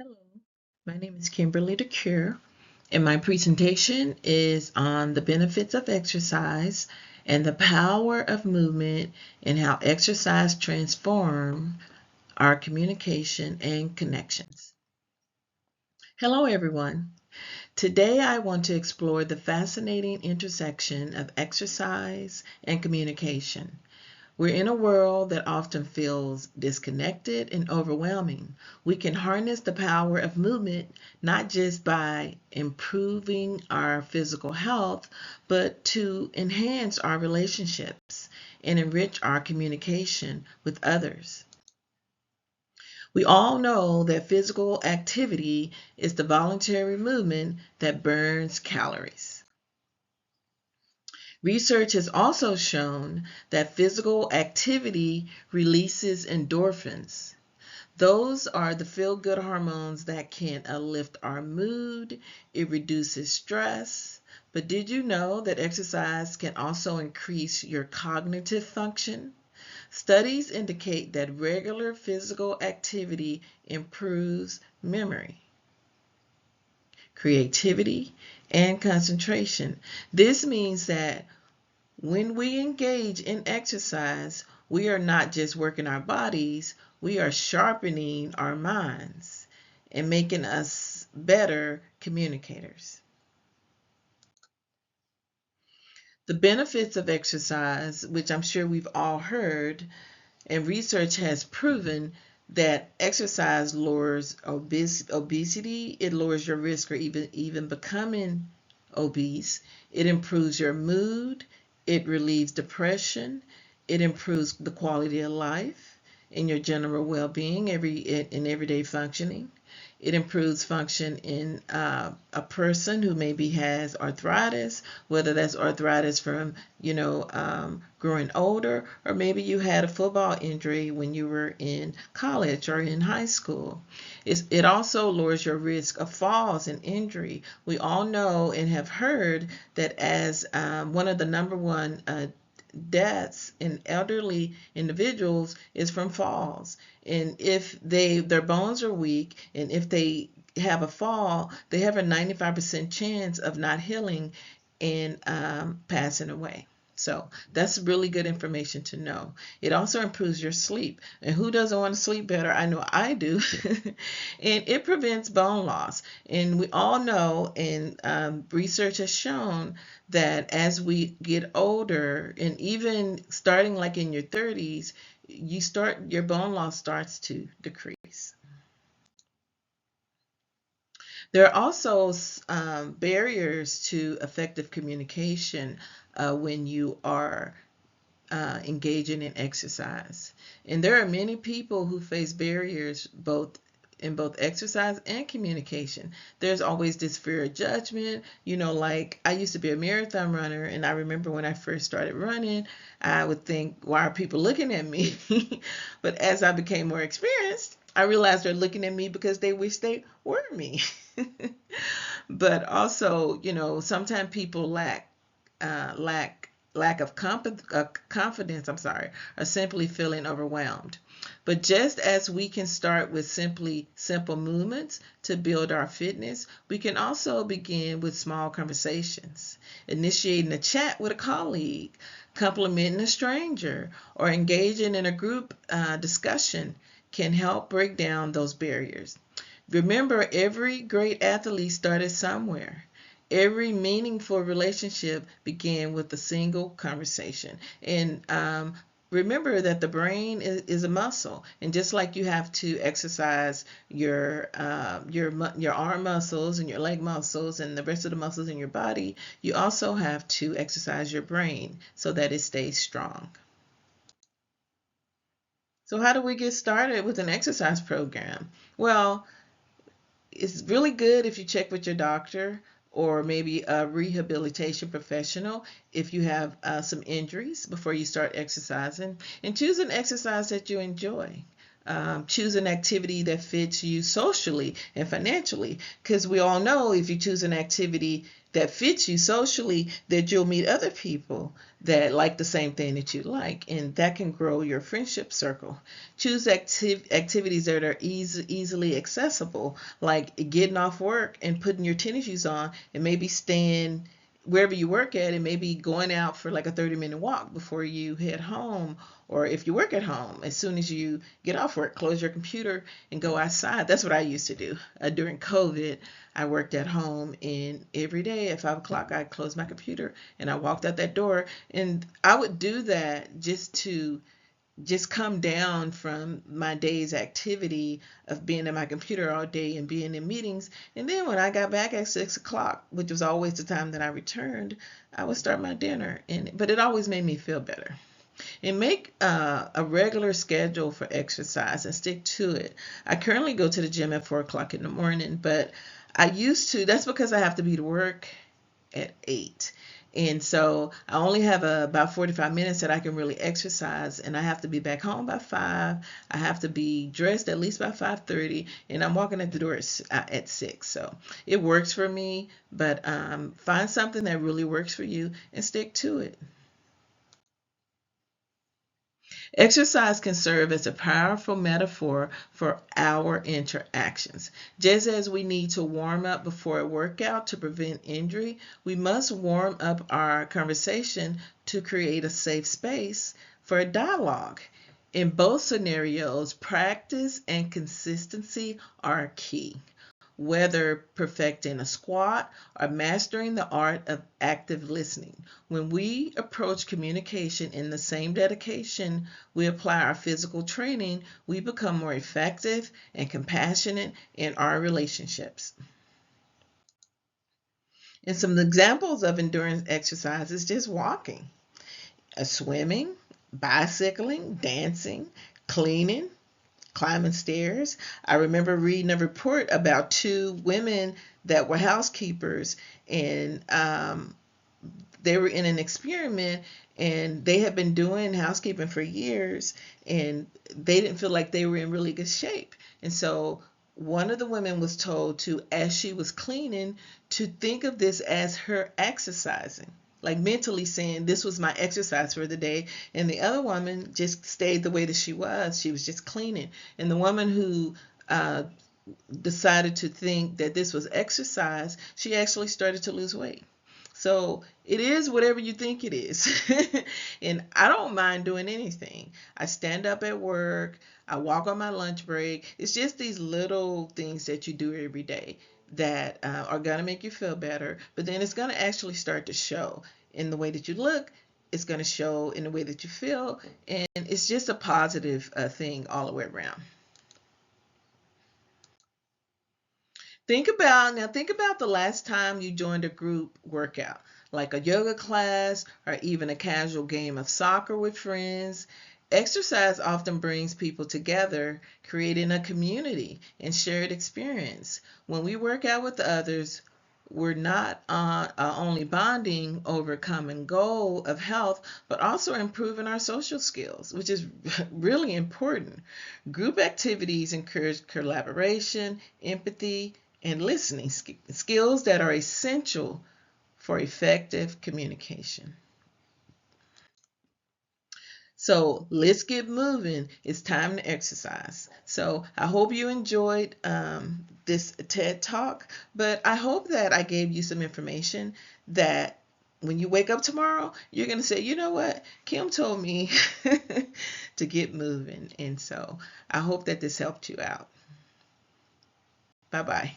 Hello, my name is Kimberly DeCuire, and my presentation is on the benefits of exercise and the power of movement and how exercise transforms our communication and connections. Hello, everyone. Today I want to explore the fascinating intersection of exercise and communication. We're in a world that often feels disconnected and overwhelming. We can harness the power of movement not just by improving our physical health, but to enhance our relationships and enrich our communication with others. We all know that physical activity is the voluntary movement that burns calories. Research has also shown that physical activity releases endorphins. Those are the feel-good hormones that can uplift our mood. It reduces stress. But did you know that exercise can also increase your cognitive function? Studies indicate that regular physical activity improves memory, creativity, and concentration. This means that when we engage in exercise, we are not just working our bodies, we are sharpening our minds and making us better communicators. The benefits of exercise, which I'm sure we've all heard, and research has proven that exercise lowers obesity, it lowers your risk for even becoming obese, it improves your mood, it relieves depression, it improves the quality of life and your general well-being in everyday functioning. It improves function in a person who maybe has arthritis, whether that's arthritis from, growing older, or maybe you had a football injury when you were in college or in high school. It also lowers your risk of falls and injury. We all know and have heard that as one of the number one deaths in elderly individuals is from falls. And if their bones are weak and if they have a fall, they have a 95% chance of not healing and passing away. So that's really good information to know. It also improves your sleep. And who doesn't want to sleep better? I know I do. And it prevents bone loss. And we all know, and research has shown that as we get older, and even starting like in your 30s, your bone loss starts to decrease. There are also barriers to effective communication when you are engaging in exercise. And there are many people who face barriers both exercise and communication. There's always this fear of judgment. Like I used to be a marathon runner, and I remember when I first started running, I would think, why are people looking at me? But as I became more experienced, I realized they're looking at me because they wish they were me. But also, sometimes people lack of confidence, or simply feeling overwhelmed. But just as we can start with simple movements to build our fitness, we can also begin with small conversations, initiating a chat with a colleague, complimenting a stranger, or engaging in a group discussion can help break down those barriers. Remember, every great athlete started somewhere. Every meaningful relationship began with a single conversation. And remember that the brain is a muscle, and just like you have to exercise your arm muscles and your leg muscles and the rest of the muscles in your body, you also have to exercise your brain so that it stays strong. So how do we get started with an exercise program? Well, it's really good if you check with your doctor or maybe a rehabilitation professional if you have some injuries before you start exercising. And choose an exercise that you enjoy. Choose an activity that fits you socially and financially, because we all know if you choose an activity that fits you socially, that you'll meet other people that like the same thing that you like, and that can grow your friendship circle. Choose activities that are easily accessible, like getting off work and putting your tennis shoes on and maybe staying wherever you work at and maybe going out for like a 30-minute walk before you head home. Or if you work at home, as soon as you get off work, close your computer and go outside. That's what I used to do. During COVID, I worked at home, and every day at 5 o'clock, I closed my computer and I walked out that door. And I would do that just come down from my day's activity of being at my computer all day and being in meetings. And then when I got back at 6 o'clock, which was always the time that I returned, I would start my dinner. But it always made me feel better. And make a regular schedule for exercise and stick to it. I currently go to the gym at 4 o'clock in the morning, but I used to, that's because I have to be to work at 8. And so I only have about 45 minutes that I can really exercise, and I have to be back home by 5. I have to be dressed at least by 5:30, and I'm walking at the door at 6. So it works for me, but find something that really works for you and stick to it. Exercise can serve as a powerful metaphor for our interactions. Just as we need to warm up before a workout to prevent injury, we must warm up our conversation to create a safe space for a dialogue. In both scenarios, practice and consistency are key. Whether perfecting a squat or mastering the art of active listening. When we approach communication in the same dedication we apply our physical training, we become more effective and compassionate in our relationships. And some examples of endurance exercise is just walking, swimming, bicycling, dancing, cleaning, climbing stairs. I remember reading a report about two women that were housekeepers, and they were in an experiment, and they had been doing housekeeping for years, and they didn't feel like they were in really good shape. And so one of the women was told to, as she was cleaning, to think of this as her exercising, like mentally saying this was my exercise for the day. And the other woman just stayed the way that she was. She was just cleaning. And the woman who decided to think that this was exercise, she actually started to lose weight. So it is whatever you think it is. And I don't mind doing anything. I stand up at work. I walk on my lunch break. It's just these little things that you do every day that are going to make you feel better. But then it's going to actually start to show in the way that you look. It's going to show in the way that you feel. And it's just a positive thing all the way around. Think about the last time you joined a group workout, like a yoga class or even a casual game of soccer with friends. Exercise often brings people together, creating a community and shared experience. When we work out with others, we're not only bonding over a common goal of health, but also improving our social skills, which is really important. Group activities encourage collaboration, empathy, and listening skills that are essential for effective communication. So let's get moving. It's time to exercise. So I hope you enjoyed this TED Talk, but I hope that I gave you some information that when you wake up tomorrow, you're going to say, you know what? Kim told me to get moving. And so I hope that this helped you out. Bye-bye.